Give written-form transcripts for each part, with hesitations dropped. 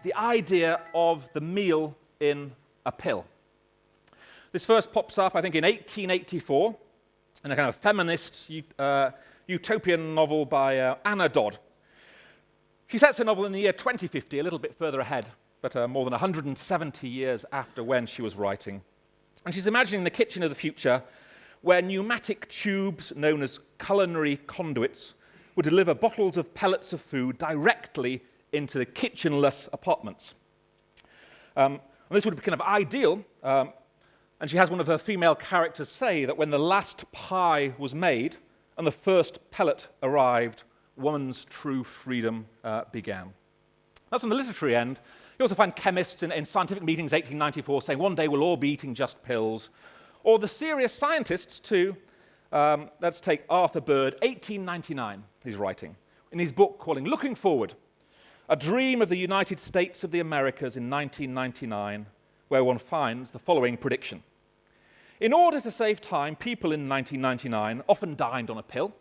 the idea of the meal in a pill. This first pops up, I think, in 1884 in a kind of feminist utopian novel by Anna Dodd. She sets her novel in the year 2050, a little bit further ahead, but more than 170 years after when she was writing. And she's imagining the kitchen of the future where pneumatic tubes known as culinary conduits would deliver bottles of pellets of food directly into the kitchenless apartments. And this would be kind of ideal, and she has one of her female characters say that when the last pie was made and the first pellet arrived, woman's true freedom began. That's on the literary end. You also find chemists in scientific meetings 1894 saying one day we'll all be eating just pills. Or the serious scientists too. Let's take Arthur Bird, 1899, he's writing, in his book calling Looking Forward, a dream of the United States of the Americas in 1999, where one finds the following prediction. In order to save time, people in 1999 often dined on a pill,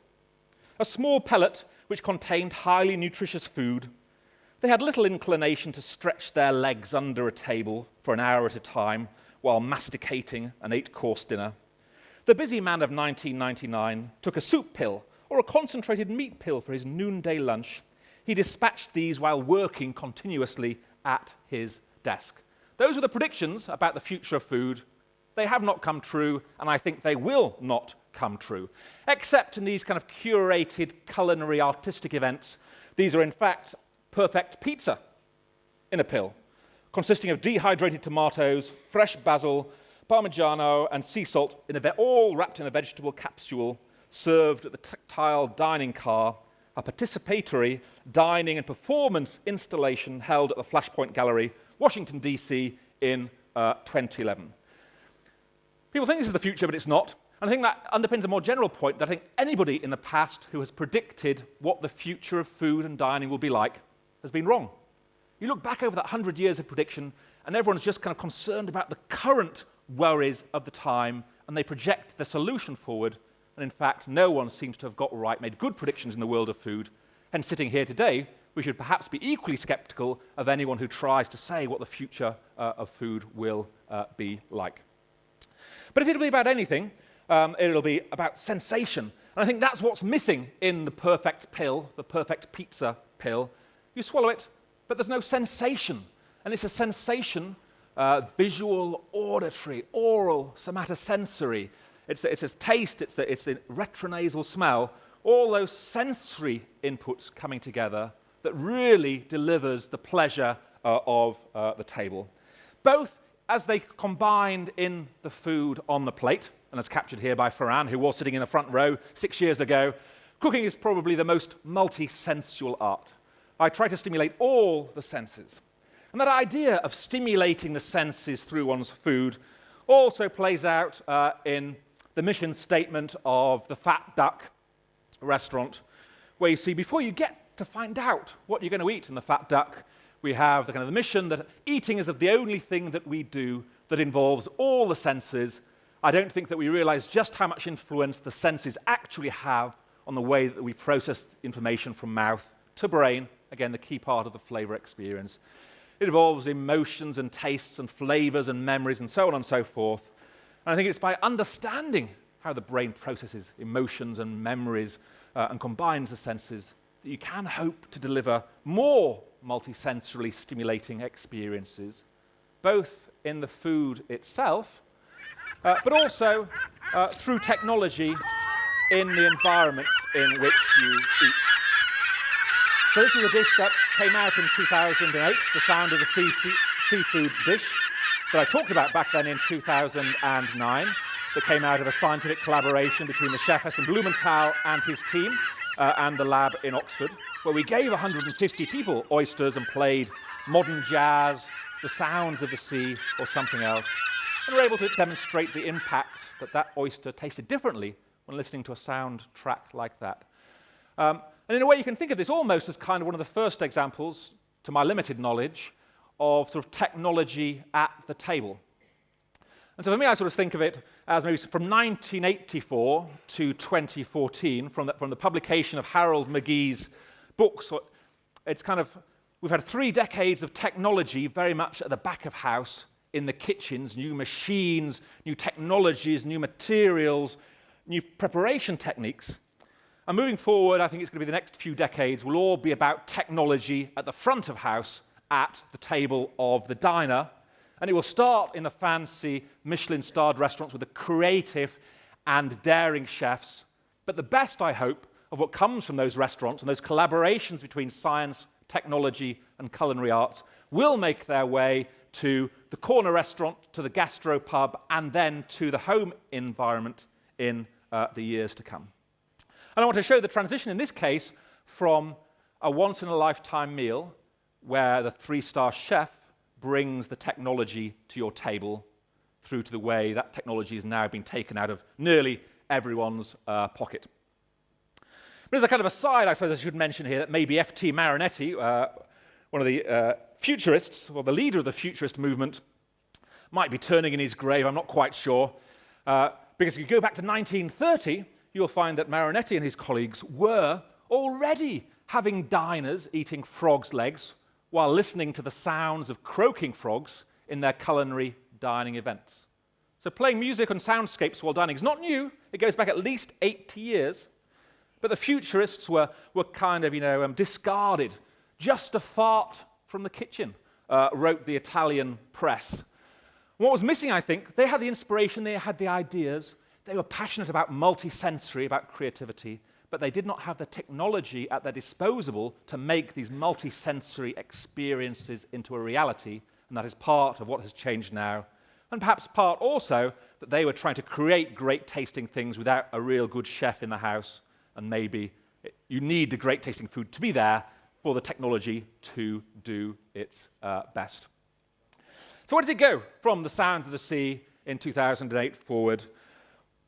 a small pellet which contained highly nutritious food. They had little inclination to stretch their legs under a table for an hour at a time while masticating an 8-course dinner. The busy man of 1999 took a soup pill or a concentrated meat pill for his noonday lunch. He dispatched these while working continuously at his desk. Those are the predictions about the future of food. They have not come true, and I think they will not come true, except in these kind of curated culinary artistic events. These are, in fact, perfect pizza in a pill, consisting of dehydrated tomatoes, fresh basil, Parmigiano, and sea salt, all wrapped in a vegetable capsule, served at the tactile dining car, a participatory dining and performance installation held at the Flashpoint Gallery, Washington, D.C. in 2011. People think this is the future, but it's not. And I think that underpins a more general point that I think anybody in the past who has predicted what the future of food and dining will be like has been wrong. You look back over that 100 years of prediction, and everyone's just kind of concerned about the current worries of the time, and they project the solution forward, and in fact, no one seems to have got right, made good predictions in the world of food. Hence, sitting here today, we should perhaps be equally skeptical of anyone who tries to say what the future of food will be like. But if it'll be about anything, it'll be about sensation. And I think that's what's missing in the perfect pill, the perfect pizza pill. You swallow it, but there's no sensation. And it's a sensation, visual, auditory, oral, somatosensory. It's a taste, it's the retronasal smell, all those sensory inputs coming together that really delivers the pleasure of the table. Both as they combined in the food on the plate, and as captured here by Ferran, who was sitting in the front row 6 years ago, cooking is probably the most multi-sensual art. I try to stimulate all the senses. And that idea of stimulating the senses through one's food also plays out in the mission statement of the Fat Duck restaurant, where you see before you get to find out what you're going to eat in the Fat Duck, we have the kind of the mission that eating is the only thing that we do that involves all the senses. I don't think that we realize just how much influence the senses actually have on the way that we process information from mouth to brain. Again, the key part of the flavor experience. It involves emotions and tastes and flavors and memories and so on and so forth. And I think it's by understanding how the brain processes emotions and memories and combines the senses that you can hope to deliver more multisensorily stimulating experiences, both in the food itself, but also through technology in the environments in which you eat. So this is a dish that came out in 2008, the Sound of the Seafood dish, that I talked about back then in 2009, that came out of a scientific collaboration between the chef Heston Blumenthal and his team and the lab in Oxford, where we gave 150 people oysters and played modern jazz, the sounds of the sea, or something else, and were able to demonstrate the impact that that oyster tasted differently when listening to a soundtrack like that. And in a way, you can think of this almost as kind of one of the first examples, to my limited knowledge, of sort of technology at the table. And so for me, I sort of think of it as maybe from 1984 to 2014, from the publication of Harold McGee's books. It's kind of We've had 3 decades of technology very much at the back of house in the kitchens, new machines, new technologies, new materials, new preparation techniques. And moving forward, I think it's going to be the next few decades will all be about technology at the front of house at the table of the diner. And it will start in the fancy Michelin-starred restaurants with the creative and daring chefs. But the best, I hope, of what comes from those restaurants and those collaborations between science, technology, and culinary arts will make their way to the corner restaurant, to the gastropub, and then to the home environment in the years to come. And I want to show the transition in this case from a once-in-a-lifetime meal where the 3-star chef brings the technology to your table through to the way that technology is now being taken out of nearly everyone's pocket. But as a kind of aside, I suppose I should mention here that maybe F.T. Marinetti, one of the futurists, or the leader of the futurist movement, might be turning in his grave, I'm not quite sure. Because if you go back to 1930, you'll find that Marinetti and his colleagues were already having diners eating frogs' legs while listening to the sounds of croaking frogs in their culinary dining events. So playing music and soundscapes while dining is not new. It goes back at least 80 years. But the futurists were kind of, discarded. Just a fart from the kitchen, wrote the Italian press. What was missing, I think, they had the inspiration, they had the ideas, they were passionate about multi-sensory, about creativity, but they did not have the technology at their disposal to make these multi-sensory experiences into a reality, and that is part of what has changed now. And perhaps part also that they were trying to create great tasting things without a real good chef in the house, and maybe you need the great tasting food to be there for the technology to do its best. So where does it go from the sound of the sea in 2008 forward?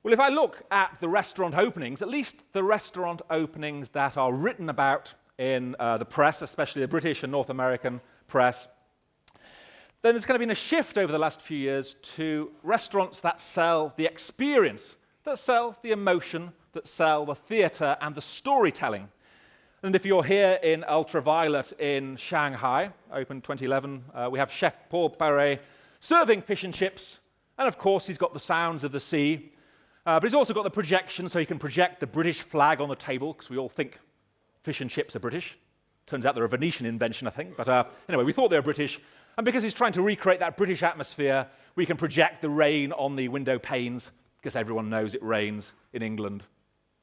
Well, if I look at the restaurant openings, at least the restaurant openings that are written about in the press, especially the British and North American press, then there's kind of been a shift over the last few years to restaurants that sell the experience, that sell the emotion, that sell the theatre and the storytelling. And if you're here in Ultraviolet in Shanghai, open 2011, we have Chef Paul Paré serving fish and chips, and of course he's got the sounds of the sea, but he's also got the projection, so he can project the British flag on the table, because we all think fish and chips are British. Turns out they're a Venetian invention, I think, but anyway, we thought they were British, and because he's trying to recreate that British atmosphere, we can project the rain on the window panes, because everyone knows it rains in England.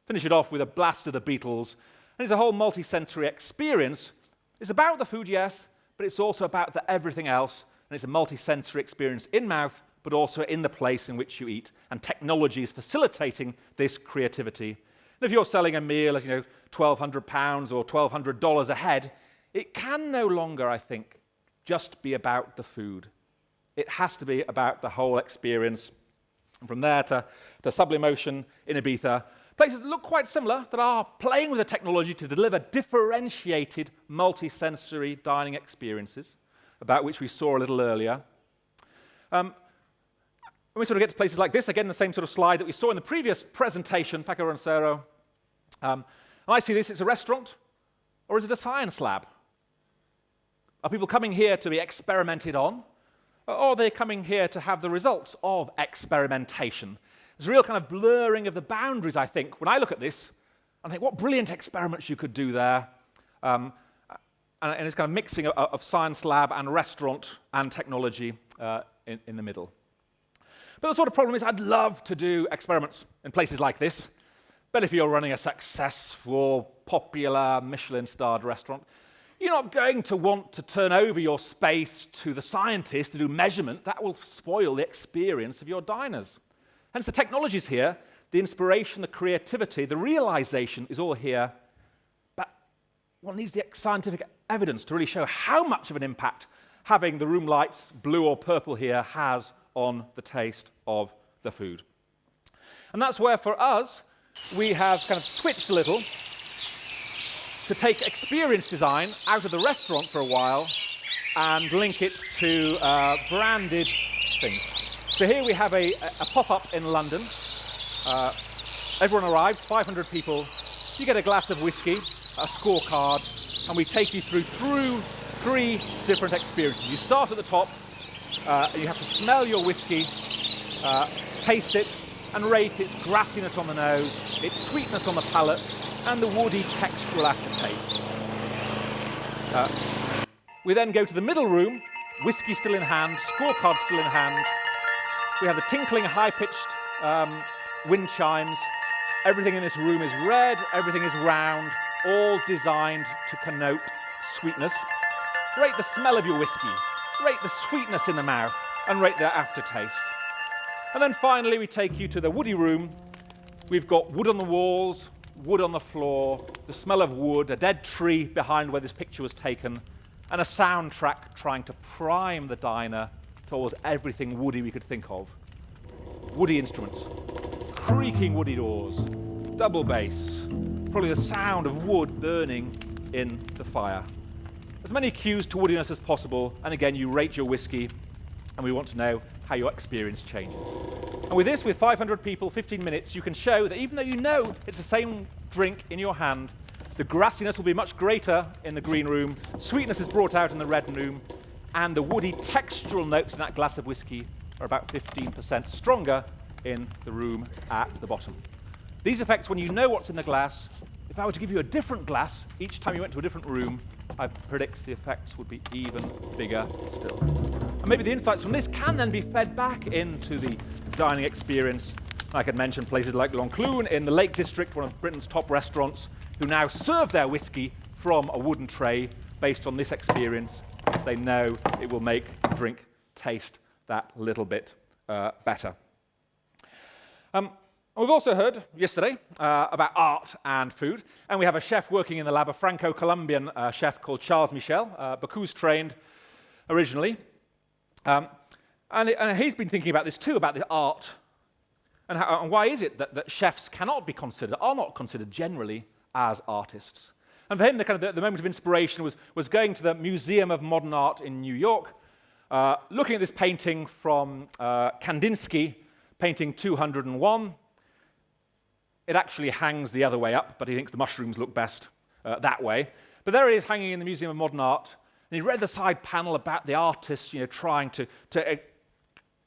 Finish it off with a blast of the Beatles. And it's a whole multi-sensory experience. It's about the food, yes, but it's also about the everything else. And it's a multi-sensory experience in mouth, but also in the place in which you eat. And technology is facilitating this creativity. And if you're selling a meal at, £1,200 or $1,200 a head, it can no longer, I think, just be about the food. It has to be about the whole experience. And from there to Sublimotion in Ibiza, places that look quite similar, that are playing with the technology to deliver differentiated multi-sensory dining experiences, about which we saw a little earlier. When we sort of get to places like this, again, the same sort of slide that we saw in the previous presentation, Paco Roncero, and I see this, it's a restaurant, or is it a science lab? Are people coming here to be experimented on, or are they coming here to have the results of experimentation? There's a real kind of blurring of the boundaries, I think. When I look at this, I think, what brilliant experiments you could do there. And it's kind of mixing of science lab and restaurant and technology in the middle. But the sort of problem is I'd love to do experiments in places like this. But if you're running a successful, popular, Michelin-starred restaurant, you're not going to want to turn over your space to the scientists to do measurement. That will spoil the experience of your diners. Hence, the technology's here, the inspiration, the creativity, the realization is all here, but one needs the scientific evidence to really show how much of an impact having the room lights, blue or purple here, has on the taste of the food. And that's where, for us, we have kind of switched a little to take experience design out of the restaurant for a while and link it to branded things. So here we have a pop-up in London. Everyone arrives, 500 people. You get a glass of whiskey, a scorecard, and we take you through three different experiences. You start at the top, and you have to smell your whiskey, taste it, and rate its grassiness on the nose, its sweetness on the palate, and the woody textural aftertaste. We then go to the middle room, whiskey still in hand, scorecard still in hand. We have the tinkling, high-pitched wind chimes. Everything in this room is red, everything is round, all designed to connote sweetness. Rate the smell of your whiskey, rate the sweetness in the mouth, and rate the aftertaste. And then finally we take you to the woody room. We've got wood on the walls, wood on the floor, the smell of wood, a dead tree behind where this picture was taken, and a soundtrack trying to prime the diner towards everything woody we could think of. Woody instruments, creaking woody doors, double bass, probably the sound of wood burning in the fire. As many cues to woodiness as possible, and again, you rate your whiskey, and we want to know how your experience changes. And with this, with 500 people, 15 minutes, you can show that even though you know it's the same drink in your hand, the grassiness will be much greater in the green room, sweetness is brought out in the red room, and the woody textural notes in that glass of whiskey are about 15% stronger in the room at the bottom. These effects, when you know what's in the glass, if I were to give you a different glass each time you went to a different room, I predict the effects would be even bigger still. And maybe the insights from this can then be fed back into the dining experience. I could mention places like L'Enclume in the Lake District, one of Britain's top restaurants, who now serve their whiskey from a wooden tray based on this experience, because they know it will make the drink taste that little bit better. We've also heard yesterday about art and food, and we have a chef working in the lab, a Franco-Colombian chef called Charles Michel, Bocuse trained originally. And he's been thinking about this too, about the art, and why is it that chefs are not considered generally as artists. And for him, the moment of inspiration was going to the Museum of Modern Art in New York, looking at this painting from Kandinsky, painting 201. It actually hangs the other way up, but he thinks the mushrooms look best that way. But there it is, hanging in the Museum of Modern Art. And he read the side panel about the artist, trying to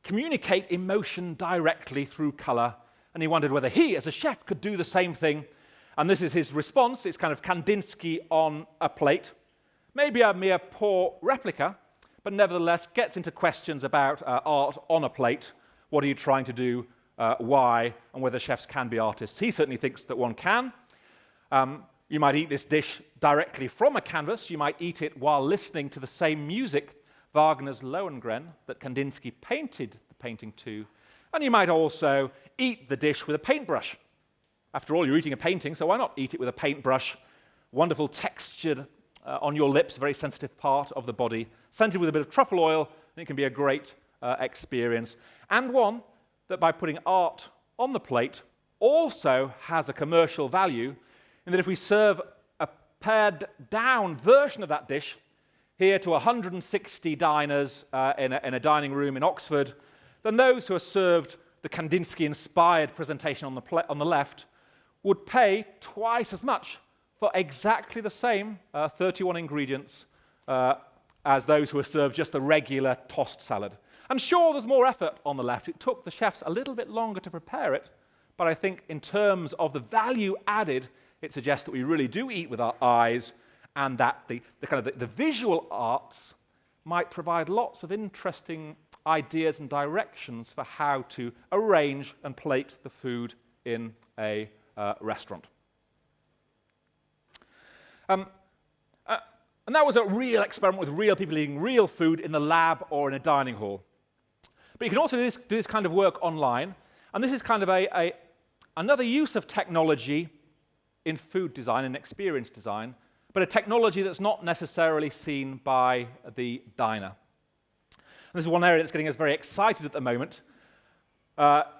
communicate emotion directly through color. And he wondered whether he, as a chef, could do the same thing. And this is his response. It's kind of Kandinsky on a plate. Maybe a mere poor replica, but nevertheless gets into questions about art on a plate. What are you trying to do? Why? And whether chefs can be artists. He certainly thinks that one can. You might eat this dish directly from a canvas. You might eat it while listening to the same music, Wagner's Lohengrin, that Kandinsky painted the painting to. And you might also eat the dish with a paintbrush. After all, you're eating a painting, so why not eat it with a paintbrush? Wonderful textured on your lips, very sensitive part of the body, scented with a bit of truffle oil, and it can be a great experience. And one that by putting art on the plate also has a commercial value, in that if we serve a pared down version of that dish here to 160 diners in a dining room in Oxford, then those who are served the Kandinsky-inspired presentation on the left would pay twice as much for exactly the same 31 ingredients as those who are served just the regular tossed salad. And sure, there's more effort on the left. It took the chefs a little bit longer to prepare it, but I think in terms of the value added, it suggests that we really do eat with our eyes, and that the visual arts might provide lots of interesting ideas and directions for how to arrange and plate the food in a restaurant. And that was a real experiment with real people eating real food in the lab or in a dining hall. But you can also do this kind of work online, and this is kind of another use of technology in food design and experience design, but a technology that's not necessarily seen by the diner. And this is one area that's getting us very excited at the moment.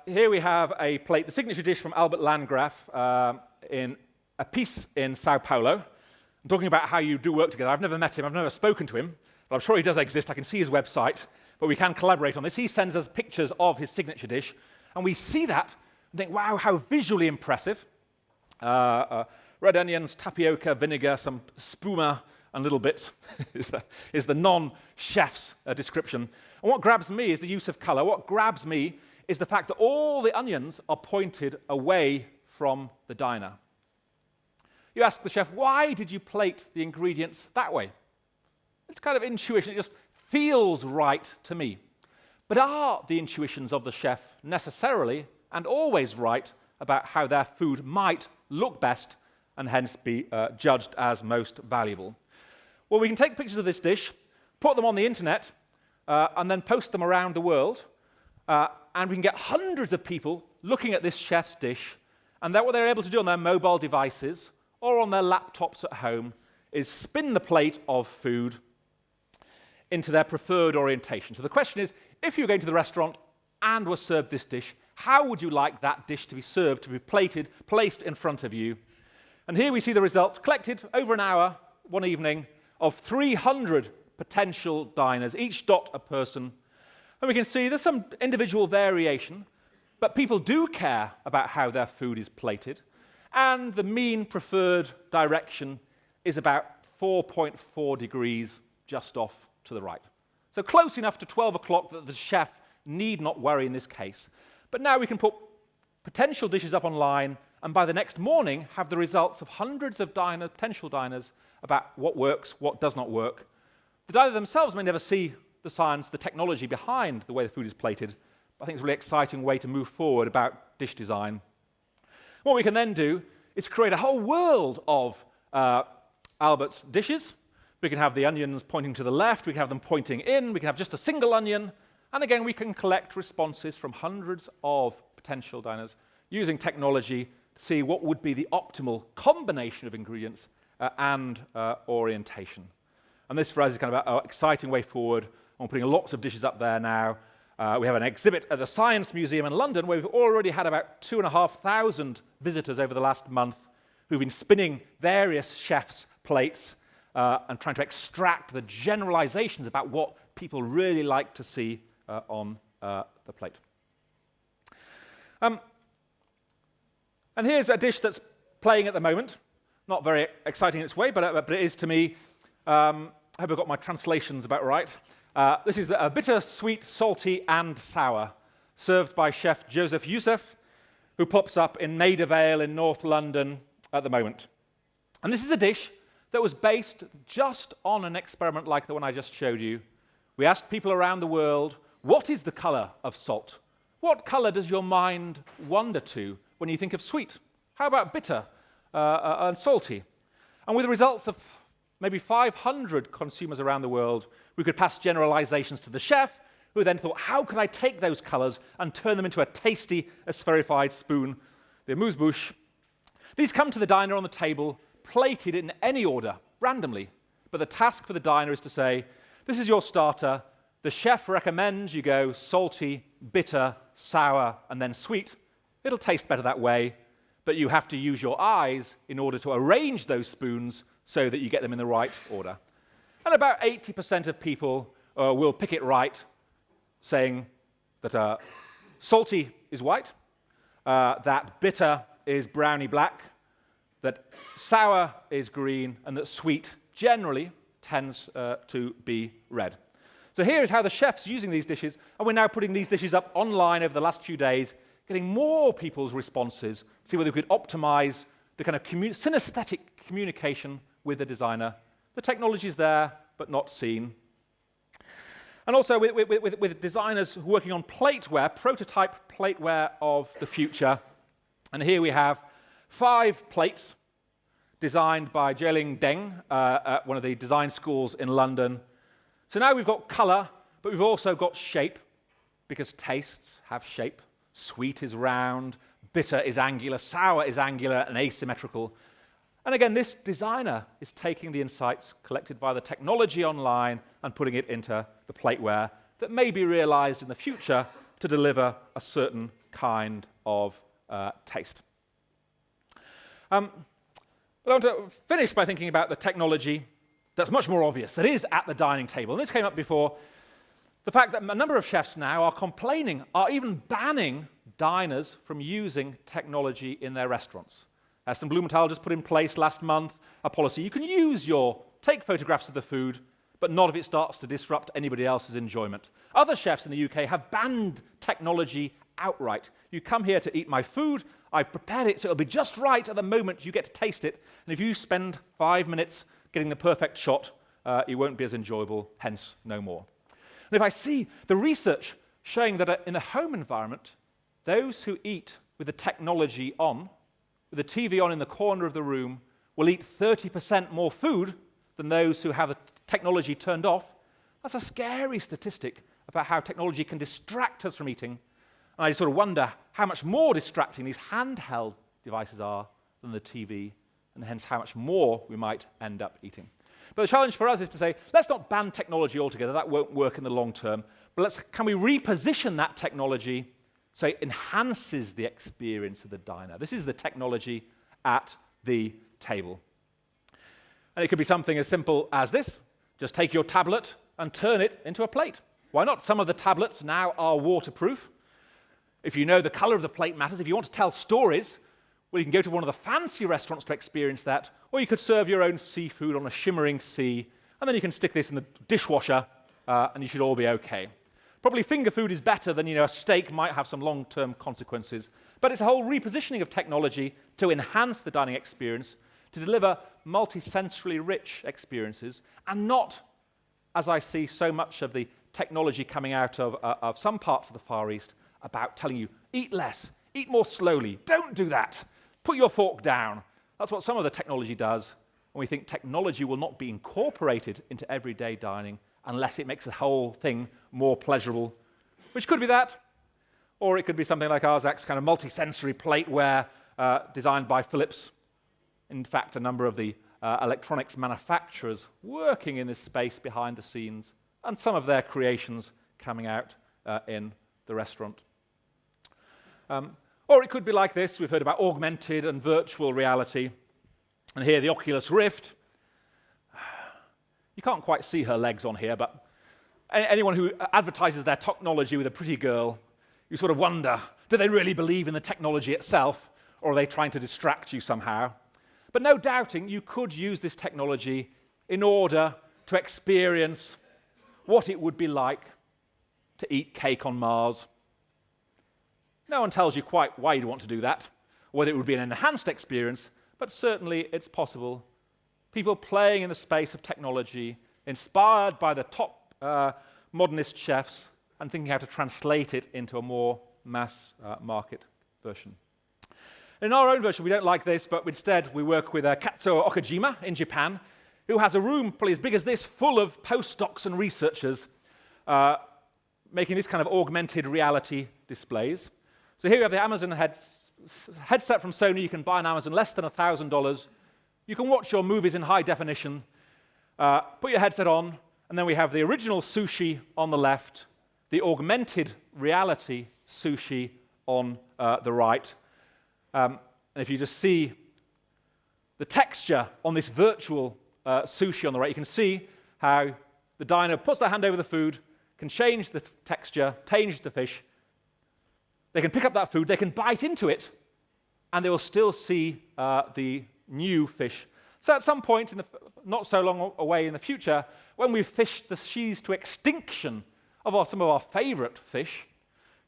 Here we have a plate, the signature dish from Albert Landgraf in a piece in Sao Paulo. I'm talking about how you do work together. I've never met him, I've never spoken to him, but I'm sure he does exist. I can see his website, but we can collaborate on this. He sends us pictures of his signature dish, and we see that and think, wow, how visually impressive. red onions, tapioca, vinegar, some spuma, and little bits is the non-chef's description. And what grabs me is the use of color. What grabs me is the fact that all the onions are pointed away from the diner. You ask the chef, why did you plate the ingredients that way? It's kind of intuition. It just feels right to me. But are the intuitions of the chef necessarily and always right about how their food might look best and hence be judged as most valuable? Well, we can take pictures of this dish, put them on the internet, and then post them around the world, and we can get hundreds of people looking at this chef's dish, and what they're able to do on their mobile devices or on their laptops at home is spin the plate of food into their preferred orientation. So the question is, if you were going to the restaurant and were served this dish, how would you like that dish to be served, to be plated, placed in front of you? And here we see the results collected over an hour, one evening, of 300 potential diners, each dot a person. And we can see there's some individual variation, but people do care about how their food is plated. And the mean preferred direction is about 4.4 degrees just off to the right. So close enough to 12 o'clock that the chef need not worry in this case. But now we can put potential dishes up online, and by the next morning have the results of hundreds of potential diners about what works, what does not work. The diner themselves may never see the science, the technology behind the way the food is plated, but I think it's a really exciting way to move forward about dish design. What we can then do is create a whole world of Albert's dishes. We can have the onions pointing to the left, we can have them pointing in, we can have just a single onion, and again we can collect responses from hundreds of potential diners using technology to see what would be the optimal combination of ingredients and orientation. And this for us is kind of an exciting way forward. I'm putting lots of dishes up there now. We have an exhibit at the Science Museum in London where we've already had about 2,500 visitors over the last month who've been spinning various chefs' plates and trying to extract the generalizations about what people really like to see on the plate. And here's a dish that's playing at the moment. Not very exciting in its way, but it is to me. I hope I've got my translations about right. This is a bitter, sweet, salty, and sour, served by chef Joseph Youssef, who pops up in Maida Vale in North London at the moment. And this is a dish that was based just on an experiment like the one I just showed you. We asked people around the world, what is the color of salt? What color does your mind wander to when you think of sweet? How about bitter and salty? And with the results of maybe 500 consumers around the world, we could pass generalizations to the chef, who then thought, how can I take those colors and turn them into a tasty, espherified spoon, the amuse-bouche? These come to the diner on the table, plated in any order, randomly. But the task for the diner is to say, this is your starter. The chef recommends you go salty, bitter, sour, and then sweet. It'll taste better that way, but you have to use your eyes in order to arrange those spoons so that you get them in the right order. And about 80% of people will pick it right, saying that salty is white, that bitter is browny black, that sour is green, and that sweet generally tends to be red. So here is how the chef's using these dishes, and we're now putting these dishes up online over the last few days, getting more people's responses, to see whether we could optimize the kind of synesthetic communication with the designer. The technology is there, but not seen. And also with designers working on plateware, prototype plateware of the future. And here we have 5 plates designed by Jeling Deng at one of the design schools in London. So now we've got color, but we've also got shape, because tastes have shape. Sweet is round, bitter is angular, sour is angular and asymmetrical. And again, this designer is taking the insights collected by the technology online and putting it into the plateware that may be realized in the future to deliver a certain kind of taste. But I want to finish by thinking about the technology that's much more obvious, that is at the dining table. And this came up before. The fact that a number of chefs now are complaining, are even banning diners from using technology in their restaurants. Aston Blumenthal just put in place last month a policy. You can take photographs of the food, but not if it starts to disrupt anybody else's enjoyment. Other chefs in the UK have banned technology outright. You come here to eat my food, I've prepared it so it'll be just right at the moment you get to taste it, and if you spend 5 minutes getting the perfect shot, it won't be as enjoyable, hence no more. And if I see the research showing that in a home environment, those who eat with the technology on, with the TV on in the corner of the room, will eat 30% more food than those who have the technology turned off. That's a scary statistic about how technology can distract us from eating. And I sort of wonder how much more distracting these handheld devices are than the TV, and hence how much more we might end up eating. But the challenge for us is to say, let's not ban technology altogether. That won't work in the long term. But can we reposition that technology so it enhances the experience of the diner? This is the technology at the table. And it could be something as simple as this. Just take your tablet and turn it into a plate. Why not? Some of the tablets now are waterproof. If you know the color of the plate matters, if you want to tell stories, well, you can go to one of the fancy restaurants to experience that, or you could serve your own seafood on a shimmering sea, and then you can stick this in the dishwasher, and you should all be okay. Probably finger food is better than, a steak might have some long-term consequences, but it's a whole repositioning of technology to enhance the dining experience, to deliver multi-sensorily rich experiences, and not, as I see so much of the technology coming out of some parts of the Far East, about telling you, eat less, eat more slowly, don't do that, put your fork down. That's what some of the technology does, and we think technology will not be incorporated into everyday dining unless it makes the whole thing more pleasurable, which could be that, or it could be something like Arzak's kind of multi-sensory plateware designed by Philips. In fact, a number of the electronics manufacturers working in this space behind the scenes, and some of their creations coming out in the restaurant. Or it could be like this. We've heard about augmented and virtual reality. And here, the Oculus Rift. You can't quite see her legs on here, but anyone who advertises their technology with a pretty girl, you sort of wonder, do they really believe in the technology itself, or are they trying to distract you somehow? But no doubting, you could use this technology in order to experience what it would be like to eat cake on Mars. No one tells you quite why you'd want to do that, whether it would be an enhanced experience, but certainly it's possible. People playing in the space of technology, inspired by the top modernist chefs, and thinking how to translate it into a more mass market version. In our own version, we don't like this, but instead we work with Katsuo Okajima in Japan, who has a room probably as big as this, full of postdocs and researchers, making this kind of augmented reality displays. So here we have the Amazon headset from Sony. You can buy on Amazon less than $1,000. You can watch your movies in high definition, put your headset on, and then we have the original sushi on the left, the augmented reality sushi on the right. And if you just see the texture on this virtual sushi on the right, you can see how the diner puts their hand over the food, can change the texture, change the fish. They can pick up that food, they can bite into it, and they will still see the new fish. So at some point, not so long away in the future, when we've fished the seas to extinction of some of our favorite fish,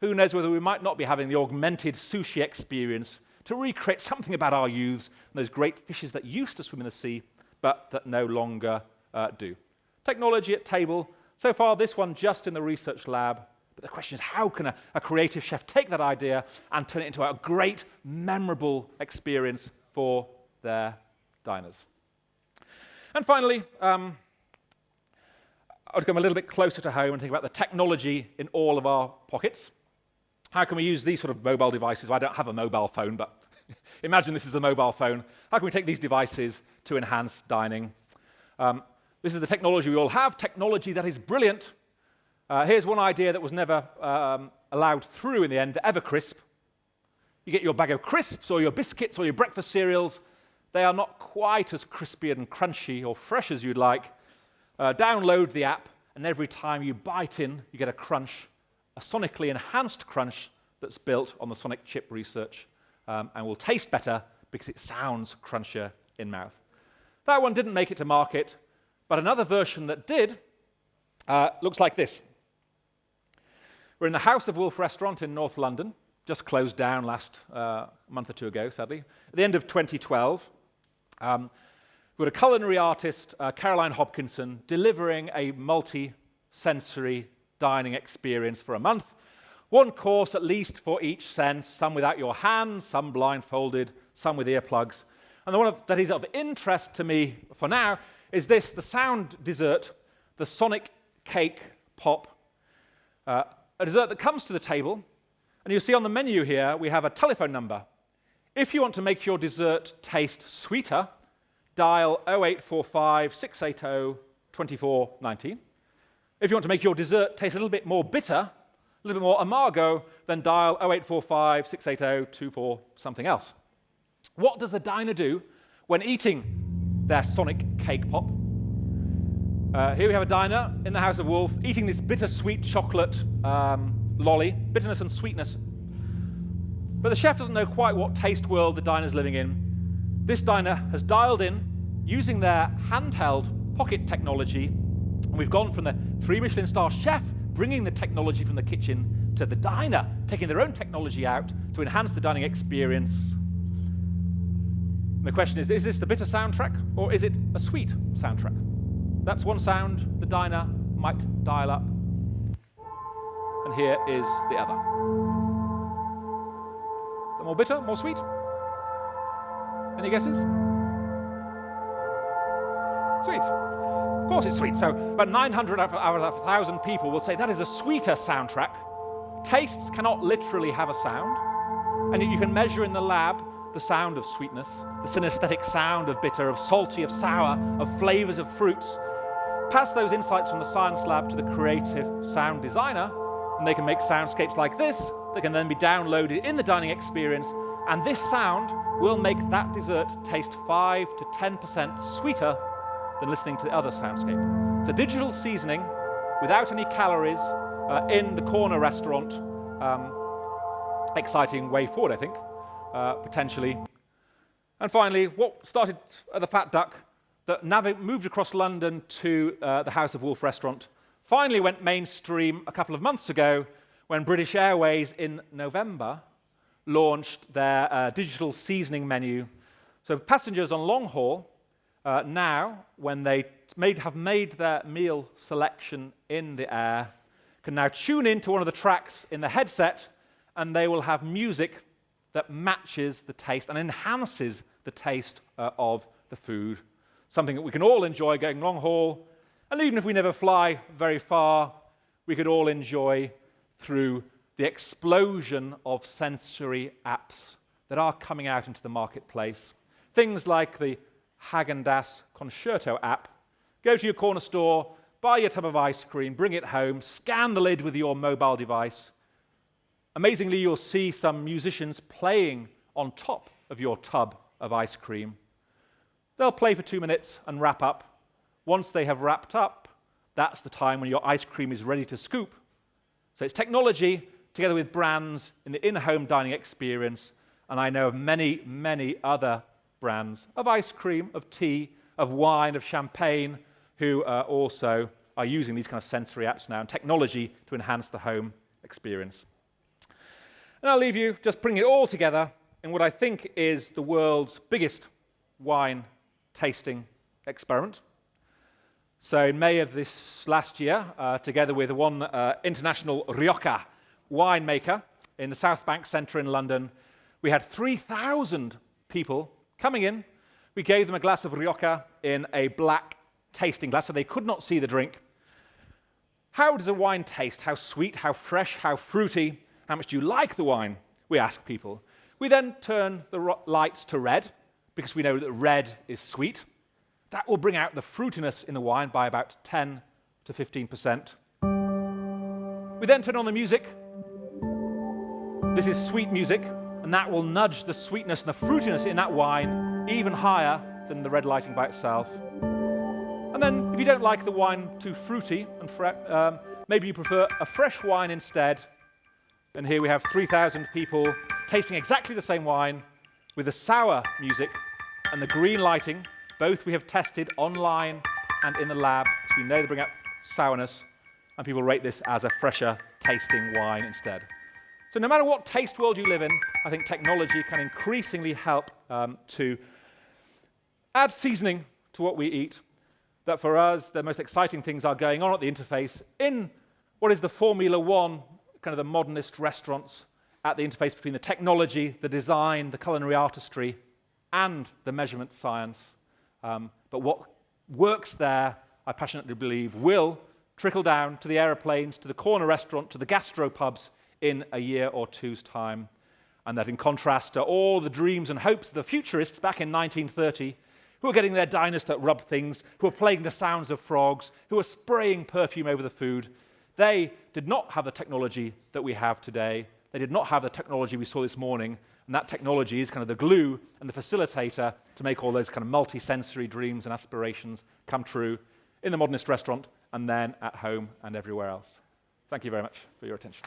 who knows whether we might not be having the augmented sushi experience to recreate something about our youths and those great fishes that used to swim in the sea, but that no longer do. Technology at table. So far, this one just in the research lab. But the question is, how can a creative chef take that idea and turn it into a great, memorable experience for their diners? And finally, I would come a little bit closer to home and think about the technology in all of our pockets. How can we use these sort of mobile devices? I don't have a mobile phone, but imagine this is the mobile phone. How can we take these devices to enhance dining? This is the technology we all have, technology that is brilliant. Here's one idea that was never allowed through in the end, the Evercrisp. You get your bag of crisps or your biscuits or your breakfast cereals. They are not quite as crispy and crunchy or fresh as you'd like. Download the app, and every time you bite in, you get a crunch, a sonically enhanced crunch that's built on the sonic chip research and will taste better because it sounds crunchier in mouth. That one didn't make it to market, but another version that did looks like this. We're in the House of Wolf restaurant in North London, just closed down last month or two ago, sadly. At the end of 2012, we had a culinary artist, Caroline Hopkinson, delivering a multi-sensory dining experience for a month. One course at least for each sense, some without your hands, some blindfolded, some with earplugs. And the one that is of interest to me for now is this, the sound dessert, the sonic cake pop. A dessert that comes to the table, and you'll see on the menu here we have a telephone number. If you want to make your dessert taste sweeter, dial 0845 680 2419. If you want to make your dessert taste a little bit more bitter, a little bit more amargo, then dial 0845 680 24 something else. What does the diner do when eating their sonic cake pop? Here we have a diner in the House of Wolf eating this bittersweet chocolate lolly, bitterness and sweetness. But the chef doesn't know quite what taste world the diner's living in. This diner has dialed in using their handheld pocket technology, and we've gone from the 3 Michelin star chef bringing the technology from the kitchen to the diner, taking their own technology out to enhance the dining experience. And the question is this the bitter soundtrack or is it a sweet soundtrack? That's one sound the diner might dial up. And here is the other. The more bitter, more sweet? Any guesses? Sweet. Of course it's sweet. So about 900 out of 1,000 people will say that is a sweeter soundtrack. Tastes cannot literally have a sound. And you can measure in the lab the sound of sweetness, the synesthetic sound of bitter, of salty, of sour, of flavors of fruits. Pass those insights from the science lab to the creative sound designer, and they can make soundscapes like this that can then be downloaded in the dining experience, and this sound will make that dessert taste 5 to 10% sweeter than listening to the other soundscape. It's a digital seasoning without any calories in the corner restaurant. Exciting way forward, I think, potentially. And finally, what started at the Fat Duck that moved across London to the House of Wolf restaurant finally went mainstream a couple of months ago when British Airways in November launched their digital seasoning menu. So passengers on long haul now, when they have made their meal selection in the air, can now tune into one of the tracks in the headset, and they will have music that matches the taste and enhances the taste of the food. Something that we can all enjoy going long haul, and even if we never fly very far, we could all enjoy through the explosion of sensory apps that are coming out into the marketplace. Things like the Häagen-Dazs Concerto app. Go to your corner store, buy your tub of ice cream, bring it home, scan the lid with your mobile device. Amazingly, you'll see some musicians playing on top of your tub of ice cream. They'll play for 2 minutes and wrap up. Once they have wrapped up, that's the time when your ice cream is ready to scoop. So it's technology together with brands in the in-home dining experience, and I know of many, many other brands of ice cream, of tea, of wine, of champagne, who also are using these kind of sensory apps now and technology to enhance the home experience. And I'll leave you just bringing it all together in what I think is the world's biggest wine tasting experiment. So in May of this last year, together with one international Rioja winemaker in the South Bank Centre in London, we had 3,000 people coming in. We gave them a glass of Rioja in a black tasting glass, so they could not see the drink. How does a wine taste? How sweet, how fresh, how fruity? How much do you like the wine? We ask people. We then turn the lights to red, because we know that red is sweet. That will bring out the fruitiness in the wine by about 10 to 15%. We then turn on the music. This is sweet music, and that will nudge the sweetness and the fruitiness in that wine even higher than the red lighting by itself. And then, if you don't like the wine too fruity, and maybe you prefer a fresh wine instead, and here we have 3,000 people tasting exactly the same wine, with the sour music and the green lighting. Both we have tested online and in the lab, so we know they bring up sourness, and people rate this as a fresher tasting wine instead. So no matter what taste world you live in, I think technology can increasingly help to add seasoning to what we eat. That for us, the most exciting things are going on at the interface in what is the Formula One, kind of the modernist restaurants, at the interface between the technology, the design, the culinary artistry, and the measurement science. But what works there, I passionately believe, will trickle down to the aeroplanes, to the corner restaurant, to the gastropubs in a year or two's time. And that in contrast to all the dreams and hopes of the futurists back in 1930, who were getting their diners to rub things, who were playing the sounds of frogs, who were spraying perfume over the food, they did not have the technology that we have today. They did not have the technology we saw this morning, and that technology is kind of the glue and the facilitator to make all those kind of multi-sensory dreams and aspirations come true in the modernist restaurant and then at home and everywhere else. Thank you very much for your attention.